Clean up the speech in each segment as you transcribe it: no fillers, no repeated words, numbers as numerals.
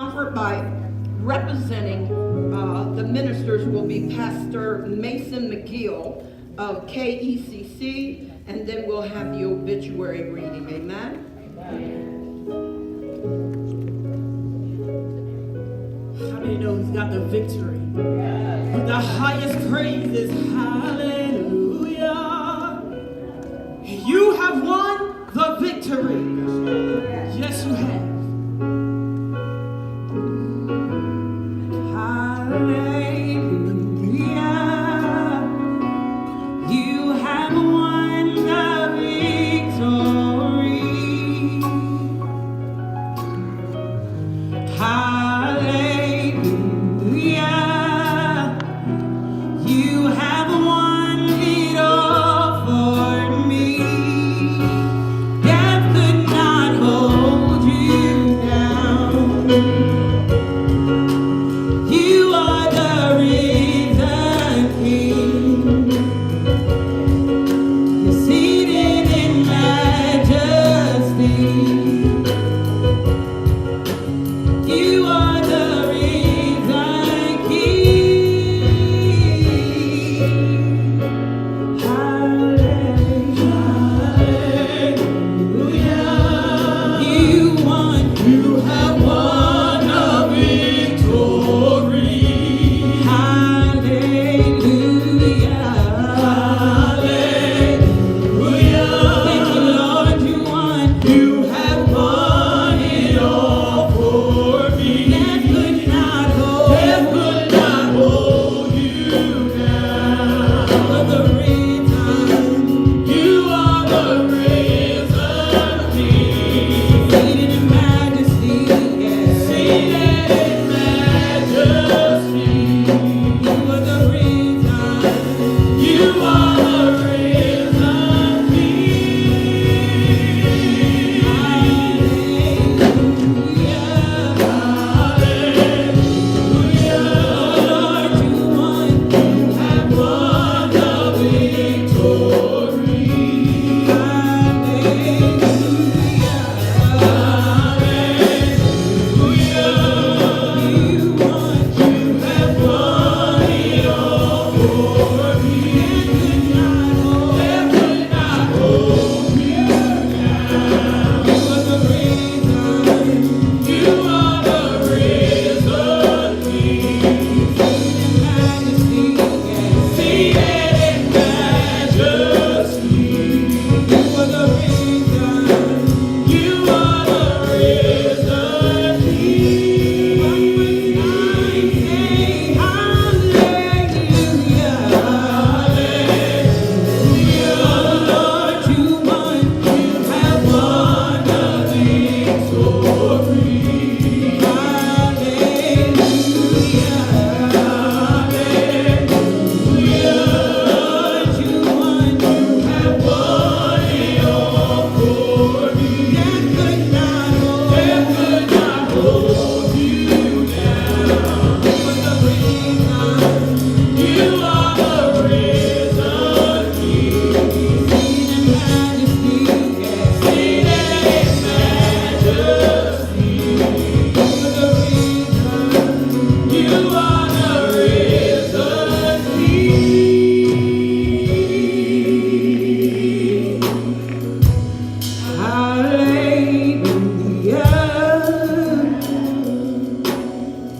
Offered by representing the ministers will be Pastor Mason McGill of KECC, and then we'll have the obituary reading. Amen. How many know he's got the victory? With the highest praises, hallelujah. You have won the victory. Yes, you have.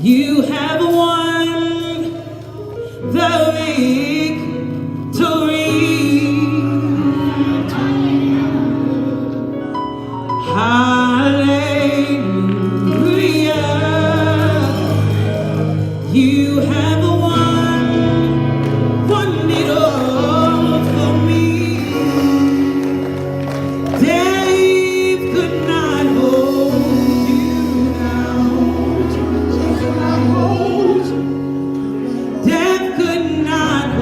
You have won the victory. Hallelujah. You have won it all for me. Death could not hold you down. Death could not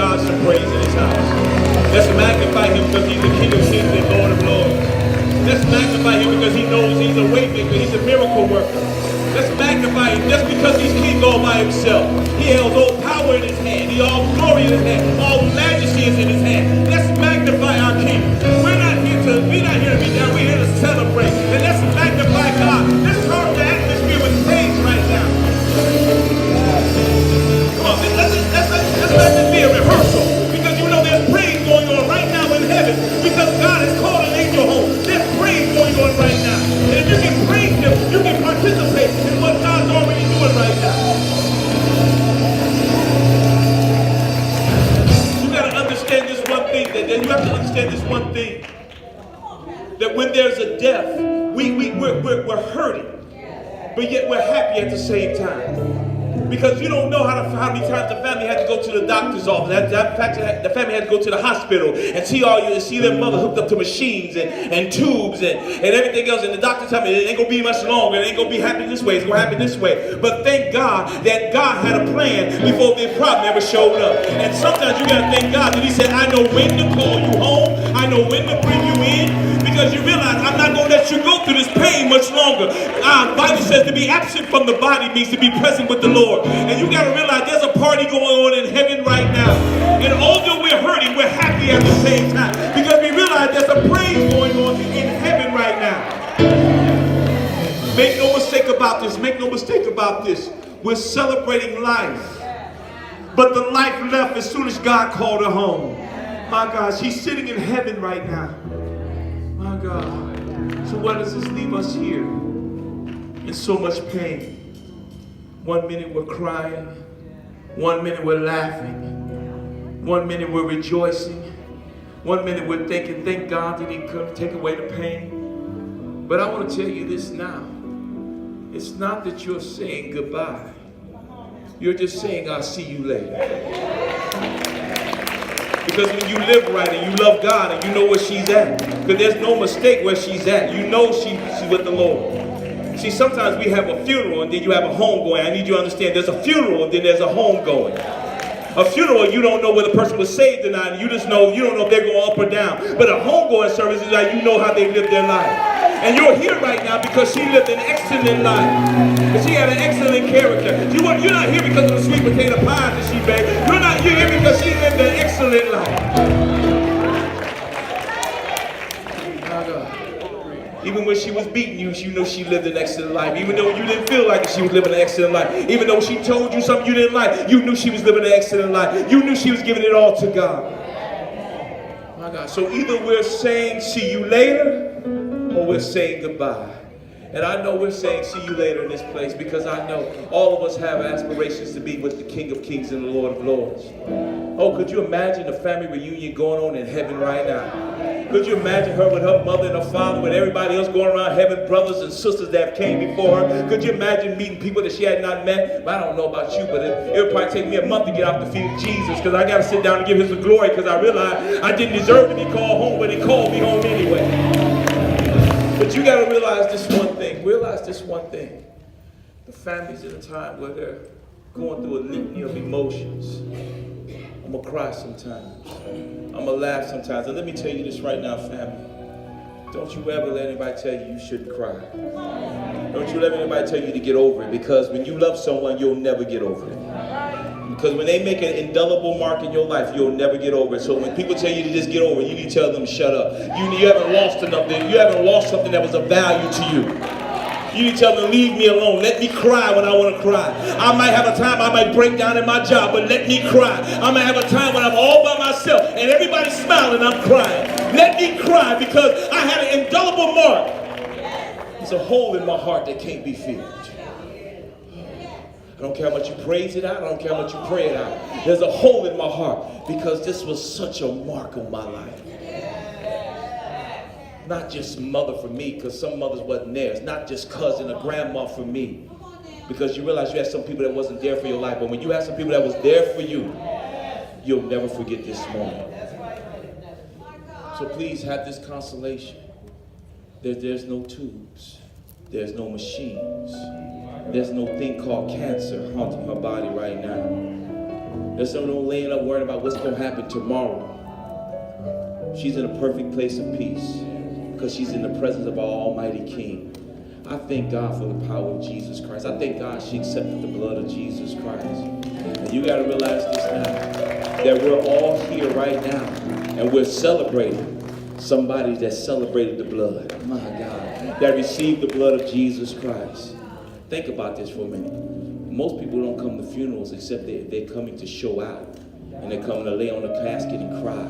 God some praise in his house. Let's magnify him because he's the King of Kings and Lord of Lords. Let's magnify him because he knows he's a way maker, he's a miracle worker. Let's magnify him just because he's king all by himself. He holds all power in his hand, he all glory in his hand, all majesty is in his hand. Let's magnify our King. We're not here to be down, we're here to celebrate. And let's magnify God. Let's turn the atmosphere with praise right now. Come on, let's let this be a rehearsal. Because you know there's praise going on right now in heaven. Because God has called an angel home. There's praise going on right now. And if you can praise him, you can participate in what God's already doing right now. You got to understand this one thing. You have to understand this one thing. That when there's a death, we're hurting. But yet we're happy at the same time. Because you don't know how many times the family had to go to the doctor's office. In fact, the family had to go to the hospital and see their mother hooked up to machines and tubes and everything else. And the doctor told me it ain't going to be much longer. It ain't going to be happening this way. It's going to happen this way. But thank God that God had a plan before the problem ever showed up. And sometimes you got to thank God that he said, I know when to call you home. I know when to bring you in. Because you realize I'm not going to let you go through this pain much longer. The Bible says to be absent from the body means to be present with the Lord. And you got to realize there's a party going on in heaven right now. And although we're hurting, we're happy at the same time. Because we realize there's a praise going on in heaven right now. Make no mistake about this. Make no mistake about this. We're celebrating life. But the life left as soon as God called her home. My God, she's sitting in heaven right now. My God. So what does this leave us here? In so much pain. 1 minute we're crying. 1 minute we're laughing. 1 minute we're rejoicing. 1 minute we're thinking, thank God that he could take away the pain. But I want to tell you this now. It's not that you're saying goodbye. You're just saying, I'll see you later. Because when you live right and you love God and you know where she's at, because there's no mistake where she's at. You know she's with the Lord. See, sometimes we have a funeral and then you have a home going. I need you to understand there's a funeral and then there's a home going. A funeral, you don't know whether the person was saved or not. You don't know if they're going up or down. But a homegoing service is like you know how they lived their life. And you're here right now because she lived an excellent life. Because she had an excellent character. You're not here because of the sweet potato pies that she made. You're here because she lived an excellent life. Even when she was beating you, you know she lived an excellent life. Even though you didn't feel like she was living an excellent life. Even though she told you something you didn't like, you knew she was living an excellent life. You knew she was giving it all to God. My God. So either we're saying see you later, or we're saying goodbye. And I know we're saying see you later in this place because I know all of us have aspirations to be with the King of Kings and the Lord of Lords. Oh, could you imagine a family reunion going on in heaven right now? Could you imagine her with her mother and her father, with everybody else going around heaven, brothers and sisters that came before her? Could you imagine meeting people that she had not met? But I don't know about you, but it would probably take me a month to get off the feet of Jesus because I got to sit down and give him the glory because I realized I didn't deserve to be called home, but he called me home anyway. But you got to realize this one thing. Realize this one thing. The family's in a time where they're going through a litany of emotions. I'm going to cry sometimes. I'm going to laugh sometimes. And let me tell you this right now, family. Don't you ever let anybody tell you you shouldn't cry. Don't you let anybody tell you to get over it. Because when you love someone, you'll never get over it. Because when they make an indelible mark in your life, you'll never get over it. So when people tell you to just get over it, you need to tell them shut up. You haven't lost enough. You haven't lost something that was of value to you. You need to tell them, leave me alone. Let me cry when I want to cry. I might have a time I might break down in my job, but let me cry. I might have a time when I'm all by myself and everybody's smiling and I'm crying. Let me cry because I had an indelible mark. There's a hole in my heart that can't be filled. I don't care how much you praise it out. I don't care how much you pray it out. There's a hole in my heart because this was such a mark on my life. Not just mother for me, because some mothers wasn't there. It's not just cousin or grandma for me. Because you realize you had some people that wasn't there for your life. But when you have some people that was there for you, you'll never forget this moment. So please have this consolation. There's no tubes. There's no machines. There's no thing called cancer haunting her body right now. There's someone laying up worrying about what's going to happen tomorrow. She's in a perfect place of peace because she's in the presence of our Almighty King. I thank God for the power of Jesus Christ. I thank God she accepted the blood of Jesus Christ. And you got to realize this now, that we're all here right now, and we're celebrating somebody that celebrated the blood. My God. That received the blood of Jesus Christ. Think about this for a minute. Most people don't come to funerals except they're coming to show out. And they're coming to lay on a casket and cry.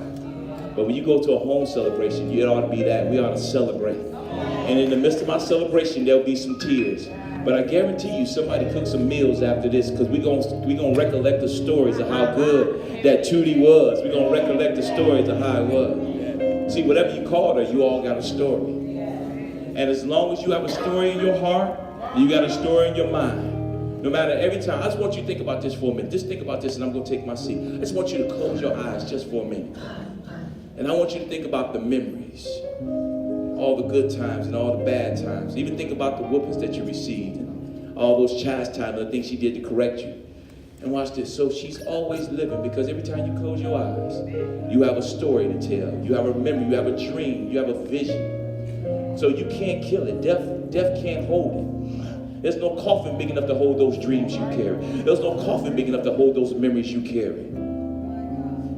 But when you go to a home celebration, it ought to be that. We ought to celebrate. And in the midst of our celebration, there'll be some tears. But I guarantee you, somebody cook some meals after this, because we're gonna recollect the stories of how good that Tootie was. We're gonna recollect the stories of how it was. See, whatever you called her, you all got a story. And as long as you have a story in your heart, you got a story in your mind. No matter every time, I just want you to think about this for a minute. Just think about this, and I'm gonna take my seat. I just want you to close your eyes just for a minute. And I want you to think about the memories. All the good times and all the bad times. Even think about the whoopings that you received and all those chastisements and the things she did to correct you. And watch this. So she's always living, because every time you close your eyes, you have a story to tell. You have a memory, you have a dream, you have a vision. So you can't kill it. Death can't hold it. There's no coffin big enough to hold those dreams you carry. There's no coffin big enough to hold those memories you carry.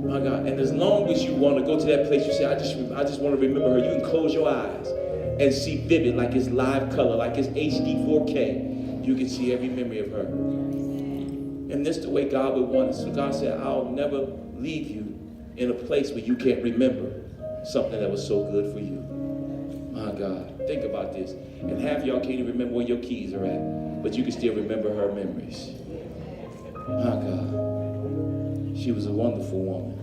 My God. And as long as you want to go to that place, you say, I just want to remember her. You can close your eyes and see vivid, like it's live color, like it's HD 4K. You can see every memory of her. And this is the way God would want it. So God said, I'll never leave you in a place where you can't remember something that was so good for you. My God. Think about this. And half of y'all can't even remember where your keys are at, but you can still remember her memories. My God. She was a wonderful woman.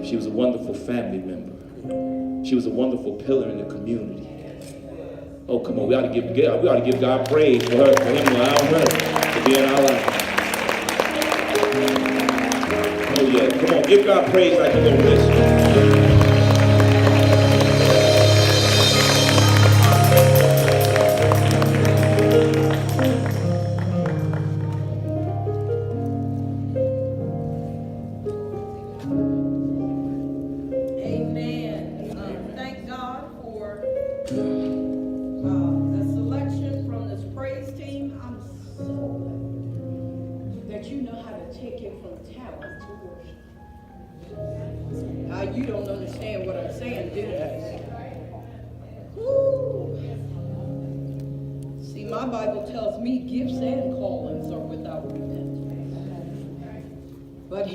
She was a wonderful family member. She was a wonderful pillar in the community. Oh, come on, we ought to give God praise for her, for him allowing her to be in our life. Oh yeah, come on, give God praise like you're gonna miss it. You don't understand what I'm saying, do you? Woo. See, my Bible tells me gifts and callings are without repentance. But